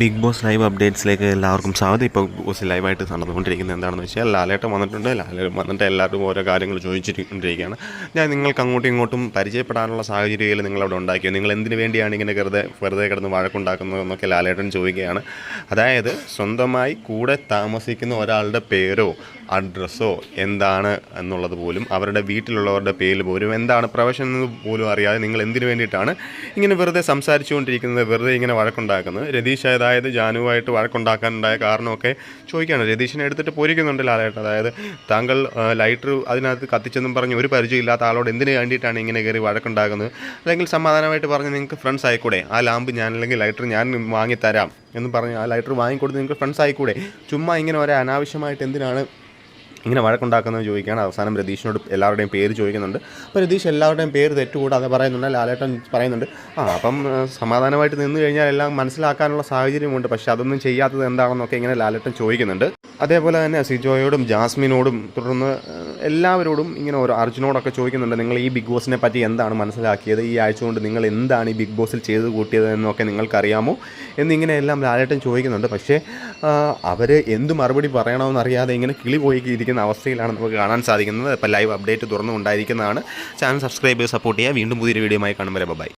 Big boss live അപ്ഡേറ്റ്സിലേക്ക് എല്ലാവർക്കും സ്വാഗതം. ഇപ്പോൾ ബിഗ് ബോസ് ലൈവായിട്ട് നടന്നുകൊണ്ടിരിക്കുന്നത് എന്താണെന്ന് വെച്ചാൽ ലാലേട്ടൻ വന്നിട്ടുണ്ട്. ലാലേട്ടൻ വന്നിട്ട് എല്ലാവരും ഓരോ കാര്യങ്ങൾ ചോദിച്ചിരിക്കുകയാണ്. ഞാൻ നിങ്ങൾക്ക് അങ്ങോട്ടും ഇങ്ങോട്ടും പരിചയപ്പെടാനുള്ള സാഹചര്യത്തിൽ നിങ്ങളവിടെ ഉണ്ടാക്കിയോ, നിങ്ങൾ എന്തിനു വേണ്ടിയാണ് ഇങ്ങനെ വെറുതെ കിടന്ന് വഴക്കുണ്ടാക്കുന്നതെന്നൊക്കെ ലാലേട്ടൻ ചോദിക്കുകയാണ്. അതായത് സ്വന്തമായി കൂടെ താമസിക്കുന്ന ഒരാളുടെ പേരോ അഡ്രസ്സോ എന്താണ് എന്നുള്ളത് പോലും, അവരുടെ വീട്ടിലുള്ളവരുടെ പേര് പോലും, എന്താണ് പ്രൊഫഷൻ എന്ന് പോലും അറിയാതെ നിങ്ങൾ എന്തിനു വേണ്ടിയിട്ടാണ് ഇങ്ങനെ വെറുതെ സംസാരിച്ചുകൊണ്ടിരിക്കുന്നത്, വെറുതെ ഇങ്ങനെ വഴക്കുണ്ടാക്കുന്നത്. രതീഷ് അതായത് ജാനുവായിട്ട് വഴക്കുണ്ടാക്കാനുണ്ടായ കാരണമൊക്കെ ചോദിക്കുകയാണ്. രതീഷിനെ എടുത്തിട്ട് പോരിക്കുന്നുണ്ട് ലാലേട്ടൻ. അതായത് താങ്കൾ ലൈറ്റർ അതിനകത്ത് കത്തിച്ചെന്നും പറഞ്ഞ് ഒരു പരിചയമില്ലാത്ത ആളോട് എന്തിനു വേണ്ടിയിട്ടാണ് ഇങ്ങനെ കയറി വഴക്കുണ്ടാക്കുന്നത്, അല്ലെങ്കിൽ സമാധാനമായിട്ട് പറഞ്ഞ് നിങ്ങൾക്ക് ഫ്രണ്ട്സ് ആയിക്കൂടെ, ആ ലാമ്പ് ഞാൻ അല്ലെങ്കിൽ ലൈറ്റർ ഞാൻ വാങ്ങിത്തരാം എന്ന് പറഞ്ഞ് ആ ലൈറ്റർ വാങ്ങിക്കൊടുത്ത് നിങ്ങൾക്ക് ഫ്രണ്ട്സ് ആയിക്കൂടെ, ചുമ്മാ ഇങ്ങനെ ഒരേ അനാവശ്യമായിട്ട് എന്തിനാണ് ഇങ്ങനെ വഴക്കുണ്ടാക്കുന്നത് ചോദിക്കുകയാണ്. അവസാനം രതീഷിനോട് എല്ലാവരുടെയും പേര് ചോദിക്കുന്നുണ്ട്. അപ്പോൾ രതീഷ് എല്ലാവരുടെയും പേര് തെറ്റുകൂടാതെ പറയുന്നുണ്ട്. ലാലേട്ടൻ പറയുന്നുണ്ട്, അപ്പം സമാധാനമായിട്ട് നിന്ന് കഴിഞ്ഞാൽ എല്ലാം മനസ്സിലാക്കാനുള്ള സാഹചര്യമുണ്ട്, പക്ഷേ അതൊന്നും ചെയ്യാത്തത് എന്താണെന്നൊക്കെ ഇങ്ങനെ ലാലേട്ടൻ ചോദിക്കുന്നുണ്ട്. അതേപോലെ തന്നെ സിജോയോടും ജാസ്മിനോടും തുടർന്ന് എല്ലാവരോടും ഇങ്ങനെ ഓരോ അർജുനോടൊക്കെ ചോദിക്കുന്നുണ്ട്, നിങ്ങൾ ഈ ബിഗ് ബോസിനെ പറ്റി എന്താണ് മനസ്സിലാക്കിയത്, ഈ ആഴ്ച കൊണ്ട് നിങ്ങൾ എന്താണ് ഈ ബിഗ് ബോസിൽ ചെയ്ത് കൂട്ടിയത് എന്നൊക്കെ നിങ്ങൾക്കറിയാമോ എന്നിങ്ങനെ എല്ലാം ലാലേട്ടൻ ചോദിക്കുന്നുണ്ട്. പക്ഷേ അവർ എന്ത് മറുപടി പറയണമെന്നറിയാതെ ഇങ്ങനെ കിളി പോയി ഇരിക്കുന്ന അവസ്ഥയിലാണ് നമുക്ക് കാണാൻ സാധിക്കുന്നത്. ഇപ്പോൾ ലൈവ് അപ്ഡേറ്റ് തുറന്നുകൊണ്ടായിരിക്കുന്നതാണ്. ചാനൽ സബ്സ്ക്രൈബ് ചെയ്ത് സപ്പോർട്ട് ചെയ്യുക. വീണ്ടും പുതിയൊരു വീഡിയോയുമായി കാണും വരെ ബൈ.